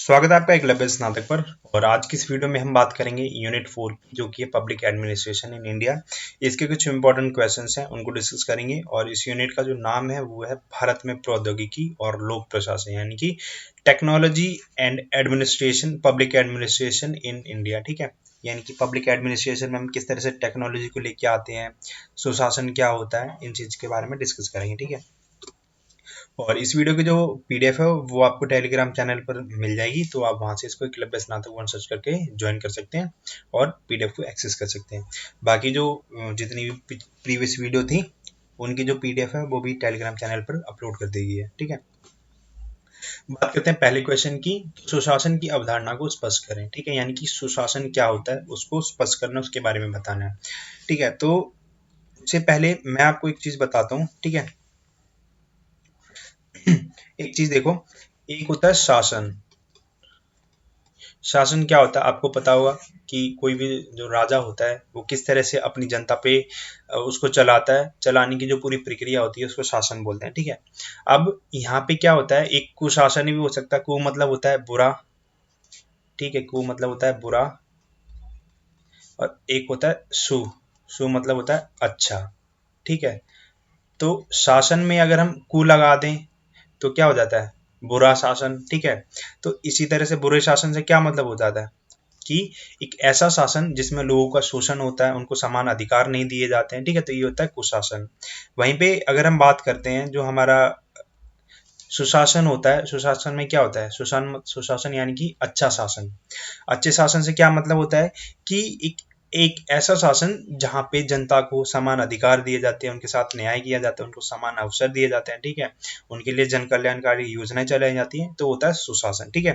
स्वागत है आपका एकलव्य स्नातक पर। और आज की इस वीडियो में हम बात करेंगे यूनिट 4 की, जो कि है पब्लिक एडमिनिस्ट्रेशन इन इंडिया। इसके कुछ इंपॉर्टेंट क्वेश्चंस हैं, उनको डिस्कस करेंगे। और इस यूनिट का जो नाम है वो है भारत में प्रौद्योगिकी और लोक प्रशासन, यानी कि technology and administration, public administration in India. ठीक है, यानी कि पब्लिक एडमिनिस्ट्रेशन में हम किस तरह से टेक्नोलॉजी को लेके आते हैं, सुशासन क्या होता है, इन चीज के बारे में डिस्कस करेंगे। ठीक है, और इस वीडियो की जो पीडीएफ है वो आपको टेलीग्राम चैनल पर मिल जाएगी, तो आप वहां से इसको एकलव्य स्नातक वन सर्च करके ज्वाइन कर सकते हैं और पीडीएफ को एक्सेस कर सकते हैं। बाकी जो जितनी भी प्रीवियस वीडियो थी उनकी जो पीडीएफ है वो भी टेलीग्राम चैनल पर अपलोड कर दी गई है। ठीक है, बात करते हैं पहले क्वेश्चन की। सुशासन की अवधारणा को स्पष्ट करें। ठीक है, यानी कि सुशासन क्या होता है उसको स्पष्ट करना, उसके बारे में बताना है। ठीक है, तो इससे पहले मैं आपको एक चीज बताता हूँ। ठीक है, एक चीज देखो, एक होता है शासन। शासन क्या होता है आपको पता होगा कि कोई भी जो राजा होता है वो किस तरह से अपनी जनता पे उसको चलाता है, चलाने की जो पूरी प्रक्रिया होती है उसको शासन बोलते हैं। ठीक है, अब यहाँ पे क्या होता है, एक कुशासन भी हो सकता है। कु मतलब होता है बुरा, ठीक है, कु मतलब होता है बुरा, और एक होता है सु, सु मतलब होता है अच्छा। ठीक है, तो शासन में अगर हम कु लगा दें तो क्या हो जाता है, बुरा शासन। ठीक है, तो इसी तरह से बुरे शासन से क्या मतलब हो जाता है कि एक ऐसा शासन जिसमें लोगों का शोषण होता है, उनको समान अधिकार नहीं दिए जाते हैं। ठीक है, तो ये होता है कुशासन। वहीं पे अगर हम बात करते हैं जो हमारा सुशासन होता है, सुशासन में क्या होता है, सुशासन यानी कि अच्छा शासन। अच्छे शासन से क्या मतलब होता है कि एक एक ऐसा शासन जहाँ पे जनता को समान अधिकार दिए जाते हैं, उनके साथ न्याय किया जाता है, उनको समान अवसर दिए जाते हैं। ठीक है, उनके लिए जन कल्याणकारी योजनाएं चलाई जाती हैं, तो होता है सुशासन। ठीक है,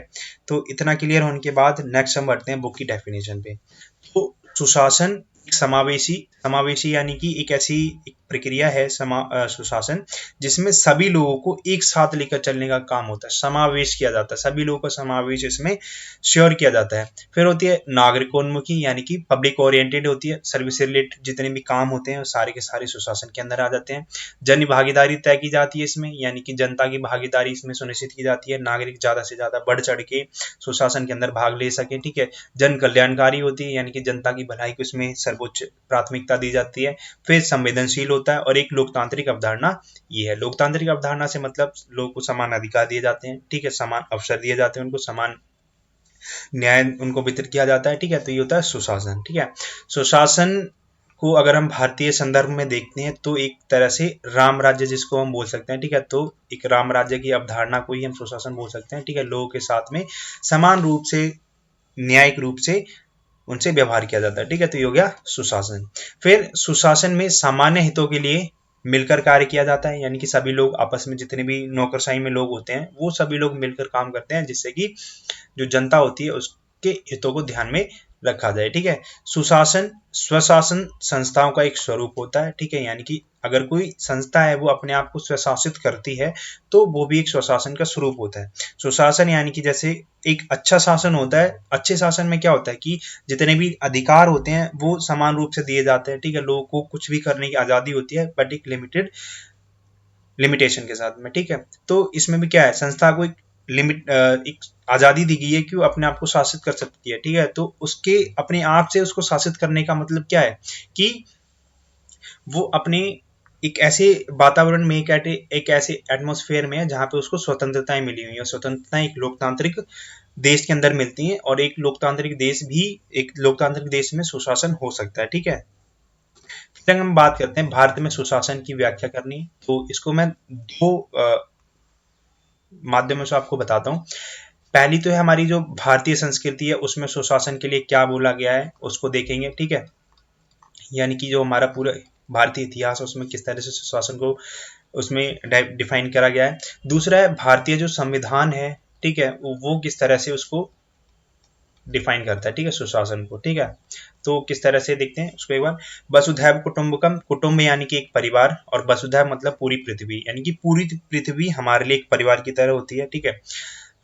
तो इतना क्लियर होने के बाद नेक्स्ट हम बढ़ते हैं बुक की डेफिनेशन पे। तो सुशासन एक समावेशी समावेशी यानी कि एक ऐसी एक प्रक्रिया है सुशासन जिसमें सभी लोगों को एक साथ लेकर चलने का काम होता है, समावेश किया जाता है, सभी लोगों का समावेश इसमें श्योर किया जाता है। फिर होती है नागरिकोन्मुखी, यानी कि पब्लिक ओरिएंटेड होती है, सर्विस से रिलेटेड जितने भी काम होते हैं वो सारे के सारे सुशासन के अंदर आ जाते हैं। जन भागीदारी तय की जाती है इसमें, यानी कि जनता की भागीदारी इसमें सुनिश्चित की जाती है, नागरिक ज्यादा से ज्यादा बढ़ चढ़ के सुशासन के अंदर भाग ले सके। ठीक है, जन कल्याणकारी होती है, यानी कि जनता की भलाई को इसमें सर्वोच्च प्राथमिकता दी जाती है। फिर संवेदनशील होता है, और एक लोकतांत्रिक अवधारणा ये है। लोकतांत्रिक अवधारणा से मतलब लोगों को समान अधिकार दिए जाते हैं। ठीक है, समान अवसर दिए जाते हैं, उनको समान न्याय उनको वितरित किया जाता है। ठीक है, तो ये होता है सुशासन। ठीक है, सुशासन को अगर हम भारतीय संदर्भ में देखते हैं तो एक तरह से राम राज्य जिसको हम बोल सकते हैं। ठीक है, तो एक राम राज्य की अवधारणा को ही हम सुशासन बोल सकते हैं। ठीक है, लोगों के साथ में समान रूप से, न्यायिक रूप से उनसे व्यवहार किया जाता है। ठीक है, तो ये हो गया सुशासन। फिर सुशासन में सामान्य हितों के लिए मिलकर कार्य किया जाता है, यानी कि सभी लोग आपस में, जितने भी नौकरशाही में लोग होते हैं वो सभी लोग मिलकर काम करते हैं, जिससे कि जो जनता होती है उसके हितों को ध्यान में रखा जाए। ठीक है, सुशासन स्वशासन संस्थाओं का एक स्वरूप होता है। ठीक है, यानी कि अगर कोई संस्था है वो अपने आप को स्वशासित करती है तो वो भी एक स्वशासन का स्वरूप होता है। सुशासन यानी कि जैसे एक अच्छा शासन होता है, अच्छे शासन में क्या होता है कि जितने भी अधिकार होते हैं वो समान रूप से दिए जाते हैं। ठीक है, लोगों को कुछ भी करने की आजादी होती है, बट एक लिमिटेशन के साथ में। ठीक है, तो इसमें भी क्या है, संस्था को एक आजादी दी गई है कि वो अपने आप को शासित कर सकती है। ठीक है, तो उसके अपने आप से उसको शासित करने का मतलब क्या है कि वो अपने एक ऐसे वातावरण में, एक ऐसे एटमॉस्फेयर में है जहां पे उसको स्वतंत्रताएं मिली हुई है। स्वतंत्रताएं एक लोकतांत्रिक देश के अंदर मिलती हैं, और एक लोकतांत्रिक देश में सुशासन हो सकता है। ठीक है, फिर हम बात करते हैं भारत में सुशासन की व्याख्या करनी, तो इसको मैं दो माध्यमों से आपको बताता हूँ। पहली तो है हमारी जो भारतीय संस्कृति है उसमें सुशासन के लिए क्या बोला गया है उसको देखेंगे। ठीक है, यानी कि जो हमारा पूरा भारतीय इतिहास है उसमें किस तरह से सुशासन को उसमें डिफाइन करा गया है। दूसरा है भारतीय जो संविधान है, ठीक है, वो किस तरह से उसको डिफाइन करता है। ठीक है, सुशासन को। ठीक है, तो किस तरह से देखते हैं उसको एक बार। वसुधैव कुटुंबकम, कुटुंब यानी कि एक परिवार, और वसुधैव मतलब पूरी पृथ्वी, यानी कि पूरी पृथ्वी हमारे लिए एक परिवार की तरह होती है। ठीक है,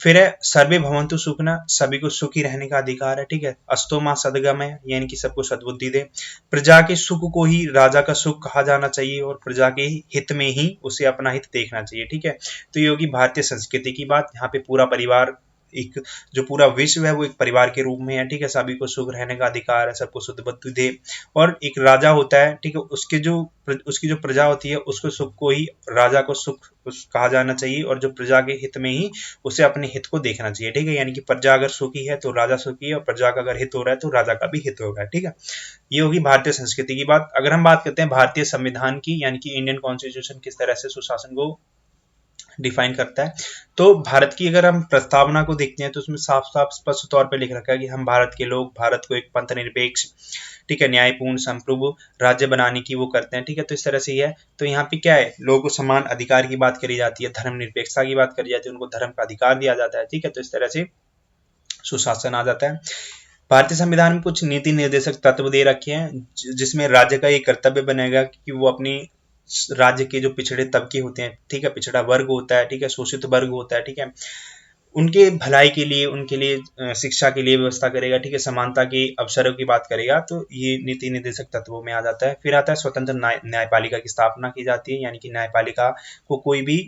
फिर है सर्वे भवन्तु सुखना, सभी को सुखी रहने का अधिकार है। ठीक है, अस्तो माँ सदगम है, यानी कि सबको सद्बुद्धि दे। प्रजा के सुख को ही राजा का सुख कहा जाना चाहिए, और प्रजा के हित में ही उसे अपना हित देखना चाहिए। ठीक है, तो ये होगी भारतीय संस्कृति की बात। यहाँ पे पूरा परिवार एक जो पूरा विश्व है वो एक परिवार के रूप में है, ठीक है। सभी को सुख रहने का अधिकार है, सबको शुद्ध बुद्धि दे। और एक राजा होता है, ठीक है, उसकी जो प्रजा होती है उसको सुख को ही, राजा को सुख कहा जाना चाहिए, और जो प्रजा के हित में ही उसे अपने हित को देखना चाहिए, ठीक है। यानी कि प्रजा अगर सुखी है तो राजा सुखी है, और प्रजा का अगर हित हो रहा है तो राजा का भी हित होगा, ठीक है। ये होगी भारतीय संस्कृति की बात। अगर हम बात करते हैं भारतीय संविधान की, यानी कि इंडियन कॉन्स्टिट्यूशन किस तरह से सुशासन को डिफाइन करता है, तो भारत की अगर हम प्रस्तावना को देखते हैं तो उसमें साफ साफ स्पष्ट तौर पे लिख रखा है कि हम भारत के लोग भारत को एक पंथ निरपेक्ष, ठीक है, न्यायपूर्ण संप्रभु राज्य बनाने की वो करते हैं, ठीक है। तो इस तरह से ही है। तो यहाँ पे क्या है, लोगों को समान अधिकार की बात करी जाती है, धर्म निरपेक्षता की बात करी जाती है, उनको धर्म का अधिकार दिया जाता है, ठीक है। तो इस तरह से सुशासन आ जाता है। भारतीय संविधान में कुछ नीति निर्देशक तत्व दे रखे हैं, जिसमें राज्य का ये कर्तव्य बनेगा कि वो अपनी राज्य के जो पिछड़े तबके होते हैं, ठीक है, पिछड़ा वर्ग होता है, ठीक है, शोषित वर्ग होता है, ठीक है, उनके भलाई के लिए, उनके लिए शिक्षा के लिए व्यवस्था करेगा, ठीक है, समानता के अवसरों की बात करेगा। तो ये नीति निर्देशक तत्वों में आ जाता है। फिर आता है स्वतंत्र न्यायपालिका की स्थापना की जाती है, यानी कि न्यायपालिका को कोई भी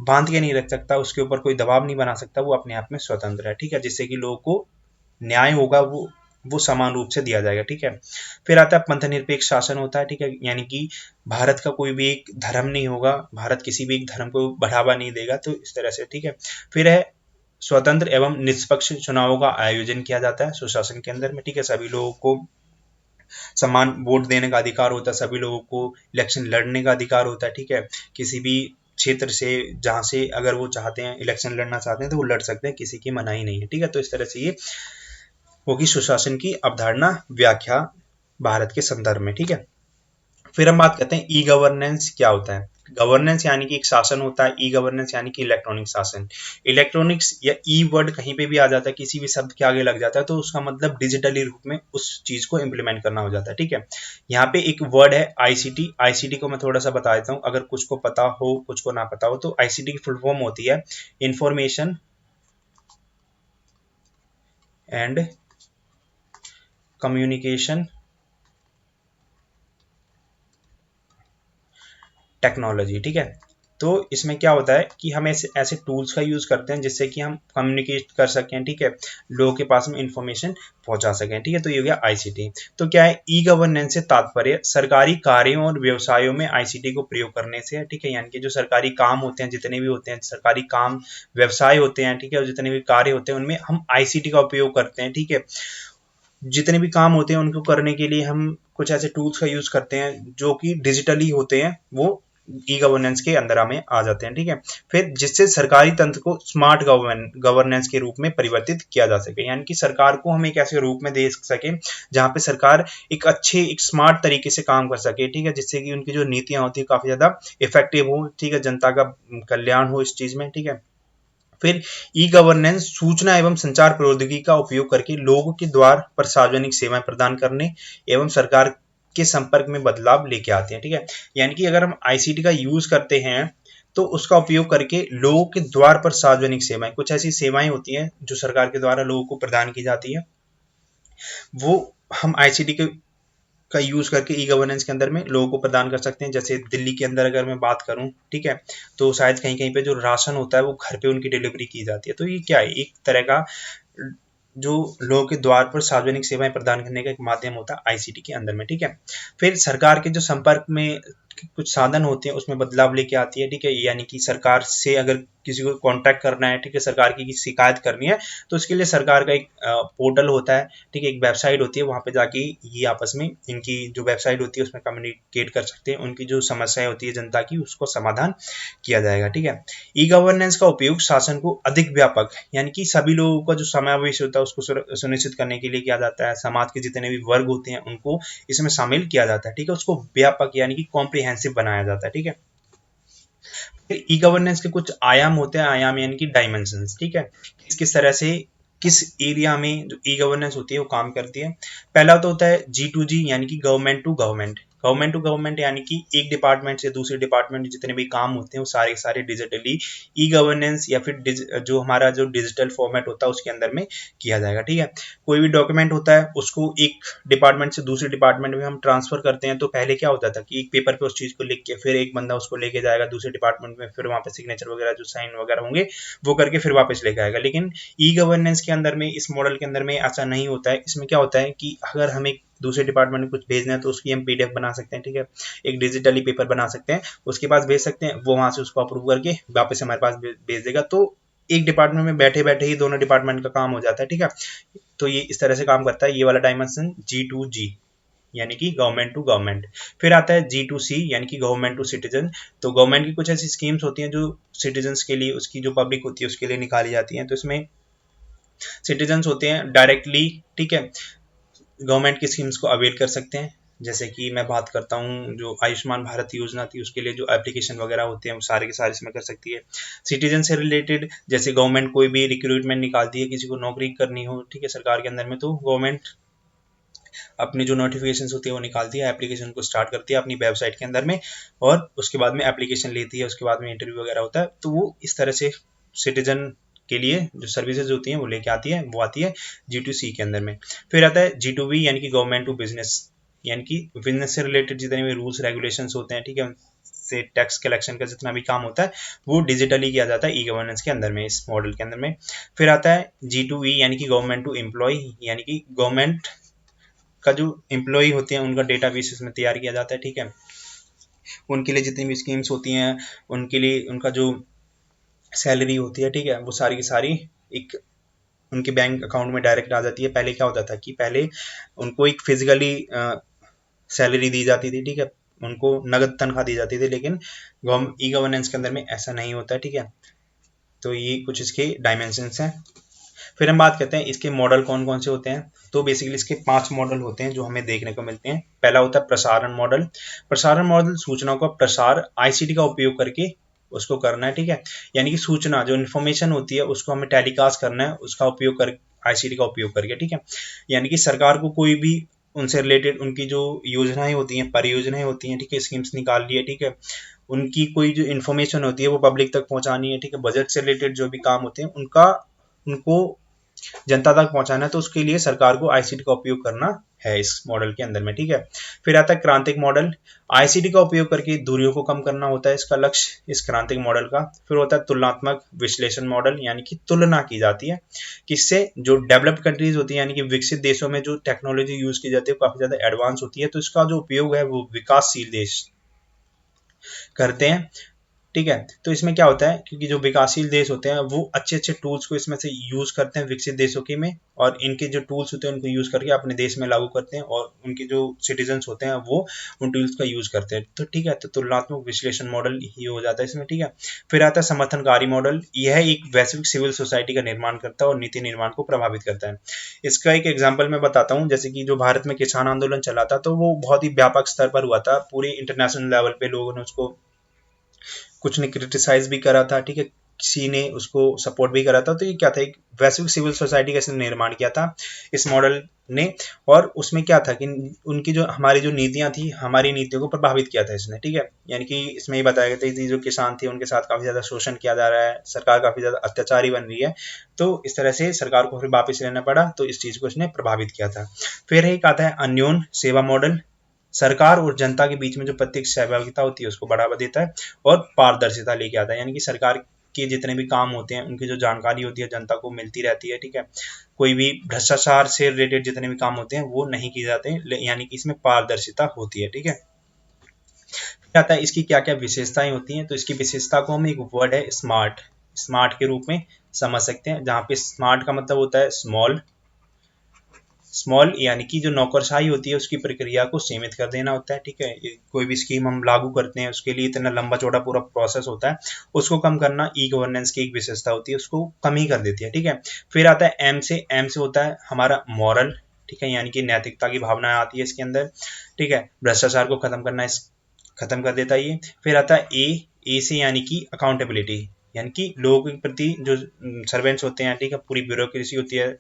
बांध के नहीं रख सकता, उसके ऊपर कोई दबाव नहीं बना सकता, वो अपने आप में स्वतंत्र है, ठीक है, जिससे कि लोगों को न्याय होगा वो समान रूप से दिया जाएगा, ठीक है। फिर आता है पंथ निरपेक्ष शासन होता है, ठीक है, यानी कि भारत का कोई भी एक धर्म नहीं होगा, भारत किसी भी एक धर्म को बढ़ावा नहीं देगा, तो इस तरह से, ठीक है। फिर है स्वतंत्र एवं निष्पक्ष चुनावों का आयोजन किया जाता है सुशासन के अंदर में, ठीक है, सभी लोगों को समान वोट देने का अधिकार होता है, सभी लोगों को इलेक्शन लड़ने का अधिकार होता है, ठीक है। किसी भी क्षेत्र से जहां से अगर वो चाहते हैं इलेक्शन लड़ना चाहते हैं तो वो लड़ सकते हैं, किसी की मनाही नहीं है, ठीक है। तो इस तरह से ये होगी सुशासन की अवधारणा, व्याख्या भारत के संदर्भ में, ठीक है। फिर हम बात करते हैं ई गवर्नेंस क्या होता है। गवर्नेंस यानी कि एक शासन होता है, ई गवर्नेंस यानी कि इलेक्ट्रॉनिक शासन। इलेक्ट्रॉनिक्स या ई वर्ड कहीं पे भी आ जाता है, किसी भी शब्द के आगे लग जाता है, तो उसका मतलब डिजिटली रूप में उस चीज को इम्प्लीमेंट करना हो जाता है, ठीक है। यहाँ पे एक वर्ड है आईसीटी। आईसीटी को मैं थोड़ा सा बता देता हूँ, अगर कुछ को पता हो कुछ को ना पता हो। तो आईसीटी की फुल फॉर्म होती है इंफॉर्मेशन एंड कम्युनिकेशन टेक्नोलॉजी, ठीक है। तो इसमें क्या होता है कि हम ऐसे टूल्स का यूज करते हैं जिससे कि हम कम्युनिकेट कर सकें, ठीक है, लोगों के पास में इंफॉर्मेशन पहुंचा सकें, ठीक है। तो ये हो गया आईसीटी। तो क्या है, ई गवर्नेंस से तात्पर्य सरकारी कार्यों और व्यवसायों में आईसीटी को प्रयोग करने से है, ठीक है। यानी कि जो सरकारी काम होते हैं, जितने भी होते हैं सरकारी काम, व्यवसाय होते हैं, ठीक है, और जितने भी कार्य होते हैं उनमें हम आईसीटी का उपयोग करते हैं, ठीक है। जितने भी काम होते हैं उनको करने के लिए हम कुछ ऐसे टूल्स का यूज करते हैं जो कि डिजिटली होते हैं, वो ई गवर्नेंस के अंदर हमें आ जाते हैं, ठीक है। फिर जिससे सरकारी तंत्र को स्मार्ट गवर्नेंस के रूप में परिवर्तित किया जा सके, यानी कि सरकार को हम एक ऐसे रूप में दे सके जहां पे सरकार एक स्मार्ट तरीके से काम कर सके, ठीक है, जिससे कि उनकी जो नीतियां होती है काफी ज्यादा इफेक्टिव हो, ठीक है, जनता का कल्याण हो इस चीज में, ठीक है। फिर ई गवर्नेंस सूचना एवं संचार प्रौद्योगिकी का उपयोग करके लोगों के द्वार पर सार्वजनिक सेवाएं प्रदान करने एवं सरकार के संपर्क में बदलाव लेके आते हैं, ठीक है। यानी कि अगर हम आईसीटी का यूज करते हैं तो उसका उपयोग करके लोगों के द्वार पर सार्वजनिक सेवाएं, कुछ ऐसी सेवाएं होती हैं जो सरकार के द्वारा लोगों को प्रदान की जाती है, वो हम आईसीटी के का यूज करके ई गवर्नेंस के अंदर में लोगों को प्रदान कर सकते हैं। जैसे दिल्ली के अंदर अगर मैं बात करूं, ठीक है, तो शायद कहीं कहीं पे जो राशन होता है वो घर पे उनकी डिलीवरी की जाती है। तो ये क्या है, एक तरह का जो लोगों के द्वार पर सार्वजनिक सेवाएं प्रदान करने का एक माध्यम होता है आईसीटी के अंदर में, ठीक है। फिर सरकार के जो संपर्क में कुछ साधन होते हैं उसमें बदलाव लेके आती है, ठीक है। यानी कि सरकार से अगर किसी को कॉन्टैक्ट करना है, ठीक है, सरकार की शिकायत करनी है, तो उसके लिए सरकार का एक पोर्टल होता है, ठीक है, एक वेबसाइट होती है, वहां पे जाके ये आपस में इनकी जो वेबसाइट होती है उसमें कम्युनिकेट कर सकते हैं, उनकी जो समस्याएं होती है जनता की उसको समाधान किया जाएगा, ठीक है। ई गवर्नेंस का उपयोग शासन को अधिक व्यापक, यानी कि सभी लोगों का जो समावेश होता है उसको सुनिश्चित करने के लिए किया जाता है, समाज के जितने भी वर्ग होते हैं उनको इसमें शामिल किया जाता है, ठीक है, उसको व्यापक यानी कि कॉम्प्रिहेंसिव बनाया जाता है, ठीक है। फिर ई गवर्नेंस के कुछ आयाम होते हैं, आयाम यानी कि डायमेंशंस, ठीक है, किस तरह से किस एरिया में जो ई गवर्नेंस होती है वो काम करती है। पहला तो होता है G2G यानी कि government to government, government to government यानी कि एक डिपार्टमेंट से दूसरे डिपार्टमेंट जितने भी काम होते हैं वो सारे सारे डिजिटली ई गवर्नेंस या फिर जो हमारा जो डिजिटल फॉर्मेट होता है उसके अंदर में किया जाएगा। ठीक है, कोई भी डॉक्यूमेंट होता है उसको एक डिपार्टमेंट से दूसरे डिपार्टमेंट में हम ट्रांसफर करते हैं, तो पहले क्या होता था कि एक पेपर पे उस चीज को लिख के फिर एक बंदा उसको लेके जाएगा दूसरे डिपार्टमेंट में, फिर वहां पे सिग्नेचर वगैरह जो साइन वगैरह होंगे वो करके फिर वापस लेके आएगा। लेकिन ई गवर्नेंस के अंदर में, इस मॉडल के अंदर में ऐसा नहीं होता है। इसमें क्या होता है कि अगर हमें दूसरे डिपार्टमेंट में कुछ भेजना है तो उसकी हम पीडीएफ बना सकते हैं। ठीक है, एक डिजिटली पेपर बना सकते हैं, उसके पास भेज सकते हैं, वो वहां से उसको अप्रूव करके वापस हमारे पास भेज देगा। तो एक डिपार्टमेंट में बैठे बैठे ही दोनों डिपार्टमेंट का काम हो जाता है। ठीक है, तो ये इस तरह से काम करता है ये वाला डायमेंशन G2G यानी कि गवर्नमेंट टू गवर्नमेंट। फिर आता है G2C यानी कि गवर्नमेंट टू सिटीजन। तो गवर्नमेंट की कुछ ऐसी स्कीम्स होती हैं जो सिटीजन्स के लिए, उसकी जो पब्लिक होती है उसके लिए निकाली जाती हैं। तो इसमें सिटीजन्स होते हैं डायरेक्टली, ठीक है, गवर्नमेंट की स्कीम्स को अवेल कर सकते हैं। जैसे कि मैं बात करता हूँ जो आयुष्मान भारत योजना थी उसके लिए जो एप्लीकेशन वगैरह होते हैं वो सारे के सारे इसमें कर सकती है। सिटीजन से रिलेटेड जैसे गवर्नमेंट कोई भी रिक्रूटमेंट निकालती है, किसी को नौकरी करनी हो, ठीक है, सरकार के अंदर में, तो गवर्नमेंट अपनी जो नोटिफिकेशन होती है वो निकालती है, एप्लीकेशन को स्टार्ट करती है अपनी वेबसाइट के अंदर में, और उसके बाद में एप्लीकेशन लेती है, उसके बाद में इंटरव्यू वगैरह होता है। तो वो इस तरह से सिटीजन के लिए जो सर्विसेज होती हैं वो लेके आती है, वो आती है G2C के अंदर में। फिर आता है G2B यानी कि गवर्नमेंट टू बिजनेस, यानी कि बिजनेस से रिलेटेड जितने भी रूल्स रेगुलेशंस होते हैं, ठीक है, से टैक्स कलेक्शन का जितना भी काम होता है वो डिजिटली किया जाता है ई गवर्नेंस के अंदर में, इस मॉडल के अंदर में। फिर आता है G2E यानी कि गवर्नमेंट टू एम्प्लॉय, यानी कि गवर्नमेंट का जो एम्प्लॉय होते हैं उनका डेटा बेस इसमें तैयार किया जाता है। ठीक है, उनके लिए जितनी भी स्कीम्स होती हैं, उनके लिए उनका जो सैलरी होती है, ठीक है, वो सारी की सारी एक उनके बैंक अकाउंट में डायरेक्ट आ जाती है। पहले क्या होता था कि पहले उनको एक फिजिकली सैलरी दी जाती थी, ठीक है, उनको नगद तनख्वाह दी जाती थी, लेकिन ई गवर्नेंस के अंदर में ऐसा नहीं होता है। ठीक है, तो ये कुछ इसके डायमेंशंस हैं। फिर हम बात करते हैं इसके मॉडल कौन कौन से होते हैं। तो बेसिकली इसके 5 मॉडल होते हैं जो हमें देखने को मिलते हैं। पहला होता है प्रसारण मॉडल। प्रसारण मॉडल सूचनाओं का प्रसार आईसीटी का उपयोग करके उसको करना है। ठीक है, यानी कि सूचना जो इन्फॉर्मेशन होती है उसको हमें टेलीकास्ट करना है, उसका उपयोग कर आईसीटी का उपयोग करके। ठीक है, यानी कि सरकार को कोई भी उनसे रिलेटेड उनकी जो योजनाएं होती हैं, परियोजनाएं होती हैं, ठीक है, स्कीम्स निकाल ली है, ठीक है, उनकी कोई जो इन्फॉर्मेशन होती है वो पब्लिक तक पहुंचानी है। ठीक है, बजट से रिलेटेड जो भी काम होते हैं उनका उनको जनता तक पहुंचाना है, तो उसके लिए सरकार को आईसीटी का उपयोग करना है इस मॉडल के अंदर में। ठीक है, फिर आता है क्रांतिक मॉडल। आईसीटी का उपयोग करके दूरियों को कम करना होता है इसका लक्ष्य, इस क्रांतिक मॉडल का। फिर होता है तुलनात्मक विश्लेषण मॉडल, यानी कि तुलना की जाती है किससे, जो डेवलप्ड कंट्रीज होती है यानी कि विकसित देशों में जो टेक्नोलॉजी यूज की जाती है वो काफी ज्यादा एडवांस होती है, तो इसका जो उपयोग है वो विकासशील देश करते हैं। ठीक है, तो इसमें क्या होता है, क्योंकि जो विकासशील देश होते हैं वो अच्छे अच्छे टूल्स को इसमें से यूज करते हैं विकसित देशों के में, और इनके जो टूल्स होते हैं उनको यूज करके अपने देश में लागू करते हैं, और उनके जो सिटीजन्स होते हैं वो उन टूल्स का यूज करते हैं। तो ठीक है, तो तुलनात्मक विश्लेषण मॉडल ही हो जाता है इसमें। ठीक है, फिर आता है समर्थनकारी मॉडल। यह एक वैश्विक सिविल सोसाइटी का निर्माण करता है और नीति निर्माण को प्रभावित करता है। इसका एक एग्जाम्पल मैं बताता हूँ, जैसे कि जो भारत में किसान आंदोलन चला था तो वो बहुत ही व्यापक स्तर पर हुआ था, पूरे इंटरनेशनल लेवल पे लोगों ने उसको कुछ ने क्रिटिसाइज भी करा था, ठीक है, किसी ने उसको सपोर्ट भी करा था। तो ये क्या था, एक वैश्विक सिविल सोसाइटी का इसने निर्माण किया था इस मॉडल ने, और उसमें क्या था कि उनकी जो हमारी जो नीतियां थी, हमारी नीतियों को प्रभावित किया था इसने। ठीक है, यानी कि इसमें ये बताया गया था कि जो किसान थे उनके साथ काफी ज्यादा शोषण किया जा रहा है, सरकार काफी ज्यादा अत्याचारी बन रही है, तो इस तरह से सरकार को फिर वापस लेना पड़ा, तो इस चीज को इसने प्रभावित किया था। फिर एक आता है अन्योन सेवा मॉडल। सरकार और जनता के बीच में जो प्रत्यक्ष सहभागिता होती है उसको बढ़ावा देता है और पारदर्शिता लेके आता है, यानी कि सरकार के जितने भी काम होते हैं उनकी जो जानकारी होती है जनता को मिलती रहती है। ठीक है, कोई भी भ्रष्टाचार से रिलेटेड जितने भी काम होते हैं वो नहीं किए जाते हैं, यानी कि इसमें पारदर्शिता होती है। ठीक है, आता है इसकी क्या क्या विशेषताएं होती हैं। तो इसकी विशेषता को हम एक वर्ड है स्मार्ट, स्मार्ट के रूप में समझ सकते हैं, जहाँ पे स्मार्ट का मतलब होता है स्मॉल, स्मॉल यानी कि जो नौकरशाही होती है उसकी प्रक्रिया को सीमित कर देना होता है। ठीक है, कोई भी स्कीम हम लागू करते हैं उसके लिए इतना लंबा चौड़ा पूरा प्रोसेस होता है, उसको कम करना ई गवर्नेंस की एक विशेषता होती है, उसको कम ही कर देती है। ठीक है, फिर आता है एम से, एम से होता है हमारा मॉरल, ठीक है, यानी कि नैतिकता की भावना आती है इसके अंदर। ठीक है, भ्रष्टाचार को खत्म करना इस खत्म कर देता है ये। फिर आता है ए से यानी कि अकाउंटेबिलिटी, यानी कि लोगों के प्रति जो सर्वेंट्स होते हैं, ठीक है, पूरी ब्यूरोक्रेसी होती है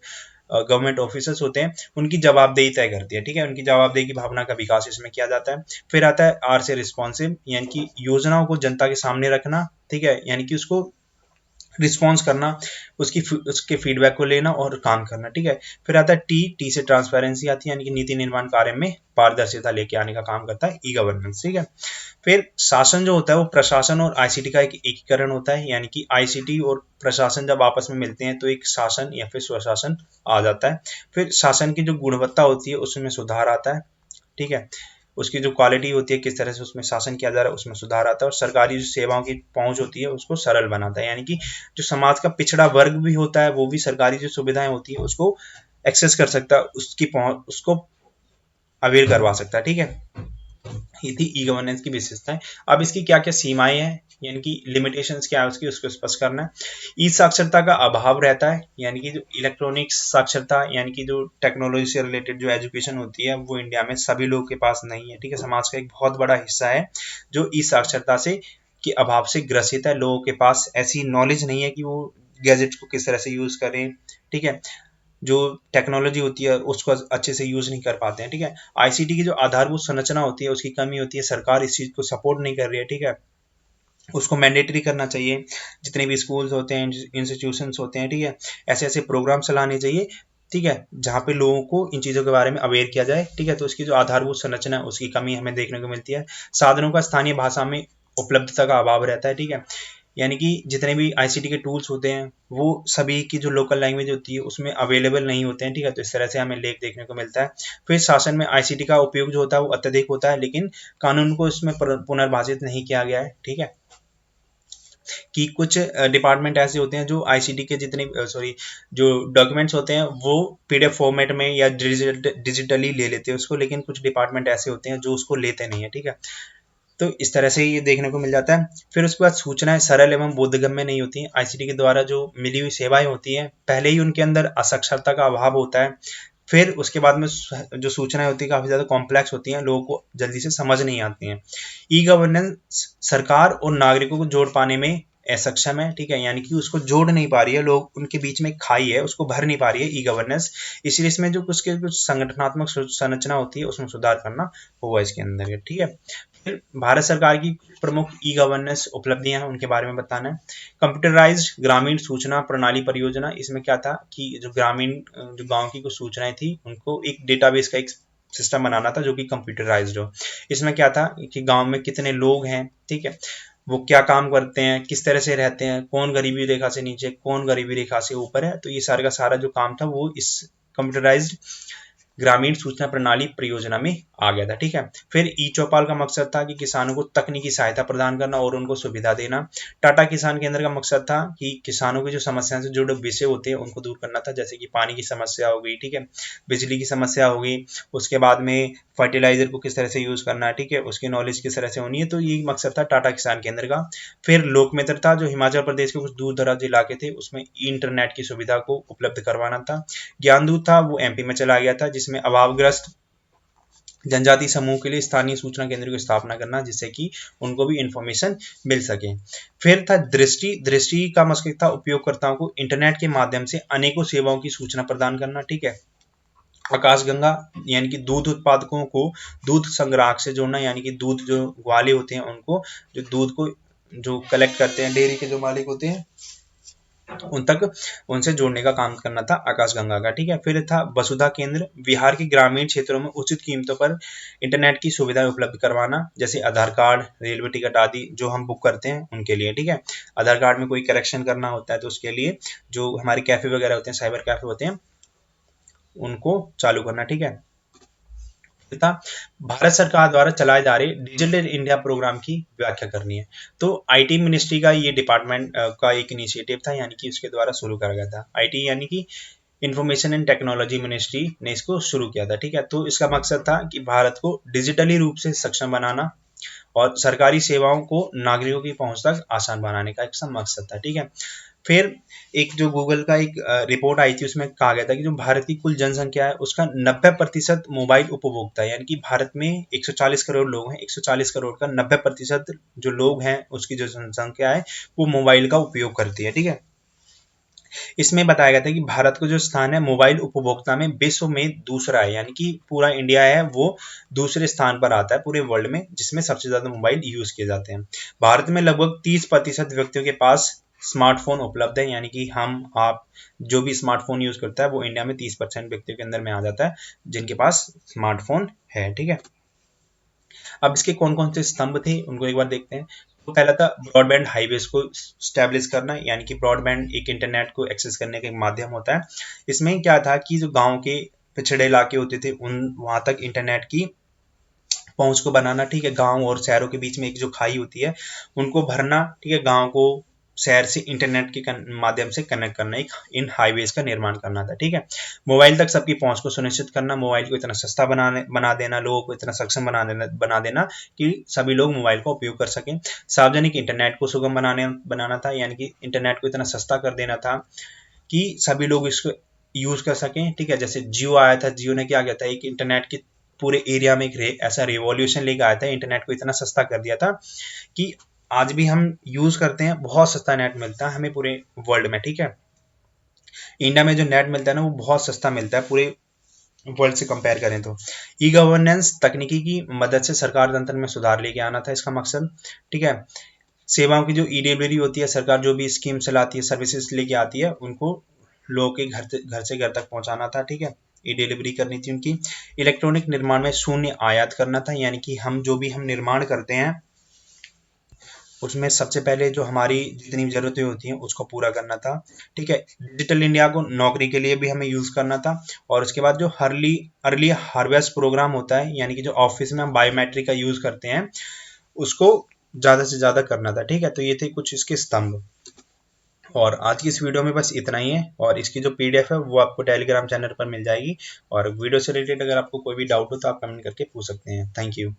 गवर्नमेंट ऑफिसर्स होते हैं उनकी जवाबदेही तय करती है, ठीक है। उनकी जवाबदेही की भावना का विकास इसमें किया जाता है। फिर आता है आर से रिस्पॉन्सिव, यानी कि योजनाओं को जनता के सामने रखना, ठीक है, यानी कि उसको रिस्पॉन्स करना, उसके फीडबैक को लेना और काम करना, ठीक है। फिर आता है टी से ट्रांसपेरेंसी आती है, यानी कि नीति निर्माण कार्य में पारदर्शिता लेके आने का काम करता है ई गवर्नेंस, ठीक है। फिर शासन जो होता है वो प्रशासन और आईसीटी का एक एकीकरण होता है, यानी कि आईसीटी और प्रशासन जब आपस में मिलते हैं तो एक शासन या फिर स्वशासन आ जाता है। फिर शासन की जो गुणवत्ता होती है उसमें सुधार आता है, ठीक है। उसकी जो क्वालिटी होती है, किस तरह से उसमें शासन किया जा रहा है, उसमें सुधार आता है। और सरकारी जो सेवाओं की पहुंच होती है उसको सरल बनाता है, यानी कि जो समाज का पिछड़ा वर्ग भी होता है वो भी सरकारी जो सुविधाएं होती है उसको एक्सेस कर सकता है, उसकी पहुंच उसको अवेल करवा सकता है, ठीक है। ये थी ई गवर्नेंस की विशेषताएं। अब इसकी क्या क्या सीमाएं हैं, यानी कि लिमिटेशंस क्या है उसकी, उसको स्पष्ट करना है। ई साक्षरता का अभाव रहता है, यानी कि जो इलेक्ट्रॉनिक साक्षरता, यानी कि जो टेक्नोलॉजी से रिलेटेड जो एजुकेशन होती है वो इंडिया में सभी लोगों के पास नहीं है, ठीक है। समाज का एक बहुत बड़ा हिस्सा है जो ई साक्षरता से के अभाव से ग्रसित है। लोगों के पास ऐसी नॉलेज नहीं है कि वो गैजेट्स को किस तरह से यूज करें, ठीक है। जो टेक्नोलॉजी होती है उसको अच्छे से यूज नहीं कर पाते हैं, ठीक है। आईसीटी की जो आधारभूत संरचना होती है उसकी कमी होती है, सरकार इस चीज को सपोर्ट नहीं कर रही है, ठीक है। उसको मैंडेटरी करना चाहिए, जितने भी स्कूल्स होते हैं, इंस्टीट्यूशंस होते हैं, ठीक है, ऐसे ऐसे प्रोग्राम चलाने चाहिए, ठीक है, जहाँ पे लोगों को इन चीज़ों के बारे में अवेयर किया जाए, ठीक है। तो उसकी जो आधारभूत संरचना है उसकी कमी हमें देखने को मिलती है। साधनों का स्थानीय भाषा में उपलब्धता का अभाव रहता है, ठीक है। यानी कि जितने भी आईसीटी के टूल्स होते हैं वो सभी की जो लोकल लैंग्वेज होती है उसमें अवेलेबल नहीं होते हैं, ठीक है। तो इस तरह से हमें लेख देखने को मिलता है। फिर शासन में आईसीटी का उपयोग जो होता है वो अत्यधिक होता है, लेकिन कानून को इसमें पुनर्भाषित नहीं किया गया है, ठीक है। कि कुछ डिपार्टमेंट ऐसे होते हैं जो आईसीटी के जितने जो डॉक्यूमेंट्स होते हैं वो पीडीएफ फॉर्मेट में या डिजिटली ले लेते हैं उसको, लेकिन कुछ डिपार्टमेंट ऐसे होते हैं जो उसको लेते नहीं है, ठीक है। तो इस तरह से ये देखने को मिल जाता है। फिर उसके बाद सूचनाएं सरल एवं बोधगम्य नहीं होती हैं। आईसीटी के द्वारा जो मिली हुई सेवाएं होती हैं पहले ही उनके अंदर असाक्षरता का अभाव होता है। फिर उसके बाद में जो सूचनाएं होती है काफी ज्यादा कॉम्प्लेक्स होती हैं, लोगों को जल्दी से समझ नहीं आती हैं। ई गवर्नेंस सरकार और नागरिकों को जोड़ पाने में असक्षम है, ठीक है, यानी कि उसको जोड़ नहीं पा रही है, लोग उनके बीच में खाई है उसको भर नहीं पा रही है ई गवर्नेंस। इसलिए इसमें जो कुछ संगठनात्मक संरचना होती है उसमें सुधार करना होगा इसके अंदर, ठीक है। फिर भारत सरकार की प्रमुख ई गवर्नेंस उपलब्धियां हैं उनके बारे में बताना है। कंप्यूटराइज्ड ग्रामीण सूचना प्रणाली परियोजना, इसमें क्या था कि जो ग्रामीण जो गांव की कुछ सूचनाएं थी उनको एक डेटाबेस का एक सिस्टम बनाना था जो कि कंप्यूटराइज्ड हो। इसमें क्या था कि गांव में कितने लोग हैं, ठीक है, वो क्या काम करते हैं, किस तरह से रहते हैं, कौन गरीबी रेखा से नीचे, कौन गरीबी रेखा से ऊपर है, तो ये सारे का सारा जो काम था वो इस कंप्यूटराइज्ड ग्रामीण सूचना प्रणाली परियोजना में आ गया था, ठीक है। फिर ई चौपाल का मकसद था कि किसानों को तकनीकी सहायता प्रदान करना और उनको सुविधा देना। टाटा किसान केंद्र का मकसद था कि किसानों की जो समस्याओं से जुड़े विषय होते हैं उनको दूर करना था, जैसे कि पानी की समस्या हो गई, ठीक है, बिजली की समस्या हो गई, उसके बाद में फर्टिलाइजर को किस तरह से यूज करना है, ठीक है, उसकी नॉलेज किस तरह से होनी है, तो ये मकसद था टाटा किसान केंद्र का। फिर लोक मित्रता, जो हिमाचल प्रदेश के कुछ दूर दराज इलाके थे उसमें इंटरनेट की सुविधा को उपलब्ध करवाना था। ज्ञानदूत था वो एमपी में चला गया था, जिसमें अभावग्रस्त जनजाति समूह के लिए स्थानीय सूचना केंद्र की स्थापना करना जिससे कि उनको भी इंफॉर्मेशन मिल सके। फिर था दृष्टि, दृष्टि का मकसद था उपयोगकर्ताओं को इंटरनेट के माध्यम से अनेकों सेवाओं की सूचना प्रदान करना, ठीक है। आकाशगंगा, यानी कि दूध उत्पादकों को दूध संग्राहक से जोड़ना, यानी कि दूध जो ग्वाले होते हैं उनको, जो दूध को जो कलेक्ट करते हैं डेयरी के जो मालिक होते हैं उन तक उनसे जोड़ने का काम करना था आकाशगंगा का, ठीक है। फिर था वसुधा केंद्र, बिहार के ग्रामीण क्षेत्रों में उचित कीमतों पर इंटरनेट की सुविधाएं उपलब्ध करवाना, जैसे आधार कार्ड, रेलवे टिकट आदि जो हम बुक करते हैं उनके लिए, ठीक है। आधार कार्ड में कोई करेक्शन करना होता है तो उसके लिए जो हमारे कैफे वगैरह होते हैं, साइबर कैफे होते हैं, उनको चालू करना, ठीक है। तथा भारत सरकार द्वारा चलाए जा रहे डिजिटल इंडिया प्रोग्राम की व्याख्या करनी है। तो आईटी मिनिस्ट्री का ये डिपार्टमेंट का एक इनिशिएटिव था, यानी कि उसके द्वारा शुरू करा गया था। आईटी यानी कि इंफॉर्मेशन एंड टेक्नोलॉजी मिनिस्ट्री ने इसको शुरू किया था, ठीक है। तो इसका मकसद था कि भारत को डिजिटली रूप से सक्षम बनाना और सरकारी सेवाओं को नागरिकों की पहुंच तक आसान बनाने का एक मकसद था, ठीक है। फिर एक जो गूगल का एक रिपोर्ट आई थी उसमें कहा गया था कि जो भारत की कुल जनसंख्या है उसका 90% मोबाइल उपभोक्ता है, यानी कि भारत में 140 करोड़ लोग हैं, 140 करोड़ का 90% जो लोग हैं उसकी जो जनसंख्या है वो मोबाइल का उपयोग करती है, ठीक है। इसमें बताया गया था कि भारत का जो स्थान है मोबाइल उपभोक्ता में विश्व में दूसरा है, यानी कि पूरा इंडिया है वो दूसरे स्थान पर आता है पूरे वर्ल्ड में, जिसमें सबसे ज्यादा मोबाइल यूज किए जाते हैं। भारत में लगभग 30% व्यक्तियों के पास स्मार्टफोन उपलब्ध है, यानी कि हम आप जो भी स्मार्टफोन यूज करता है वो इंडिया में 30% व्यक्तियों के अंदर में आ जाता है जिनके पास स्मार्टफोन है। ठीक है, अब इसके कौन कौन से स्तंभ थे उनको एक बार देखते हैं। तो पहला था ब्रॉडबैंड हाईवेज को स्टैब्लिश करना, यानी कि ब्रॉडबैंड एक इंटरनेट को एक्सेस करने का एक माध्यम होता है। इसमें क्या था कि जो गांव के पिछड़े इलाके होते थे उन वहां तक इंटरनेट की पहुंच को बनाना, ठीक है, गांव और शहरों के बीच में एक जो खाई होती है उनको भरना, ठीक है, गांव को शहर से इंटरनेट के माध्यम से कनेक्ट करना, एक इन हाईवेज का निर्माण करना था। ठीक है, मोबाइल तक सबकी पहुंच को सुनिश्चित करना, मोबाइल को इतना सस्ता बना देना, लोगों को इतना सक्षम बना देना कि सभी लोग मोबाइल का उपयोग कर सकें। सार्वजनिक इंटरनेट को सुगम बनाना था, यानी कि इंटरनेट को इतना सस्ता कर देना था कि सभी लोग इसको यूज कर सकें। ठीक है, जैसे जियो आया था, जियो ने क्या किया था, एक इंटरनेट के पूरे एरिया में एक ऐसा रिवॉल्यूशन लेकर आया था, इंटरनेट को इतना सस्ता कर दिया था कि आज भी हम यूज करते हैं, बहुत सस्ता नेट मिलता है हमें पूरे वर्ल्ड में। ठीक है, इंडिया में जो नेट मिलता है ना वो बहुत सस्ता मिलता है पूरे वर्ल्ड से कंपेयर करें तो। ई गवर्नेंस तकनीकी की मदद से सरकार तंत्र में सुधार लेके आना था इसका मकसद। ठीक है, सेवाओं की जो ई डिलीवरी होती है, सरकार जो भी स्कीम चलाती है, सर्विसेज लेके आती है, उनको लोगों के घर से घर तक पहुंचाना था। ठीक है, ई डिलीवरी करनी थी उनकी। इलेक्ट्रॉनिक निर्माण में शून्य आयात करना था, यानी कि हम जो भी हम निर्माण करते हैं उसमें सबसे पहले जो हमारी जितनी जरूरतें होती हैं उसको पूरा करना था। ठीक है, डिजिटल इंडिया को नौकरी के लिए भी हमें यूज करना था। और उसके बाद जो अर्ली हार्वेस्ट प्रोग्राम होता है, यानी कि जो ऑफिस में हम बायोमेट्रिक का यूज करते हैं उसको ज्यादा से ज्यादा करना था। ठीक है, तो ये थे कुछ इसके स्तंभ। और आज की इस वीडियो में बस इतना ही है, और इसकी जो पीडीएफ है वो आपको टेलीग्राम चैनल पर मिल जाएगी। और वीडियो से रिलेटेड अगर आपको कोई भी डाउट हो तो आप कमेंट करके पूछ सकते हैं। Thank you.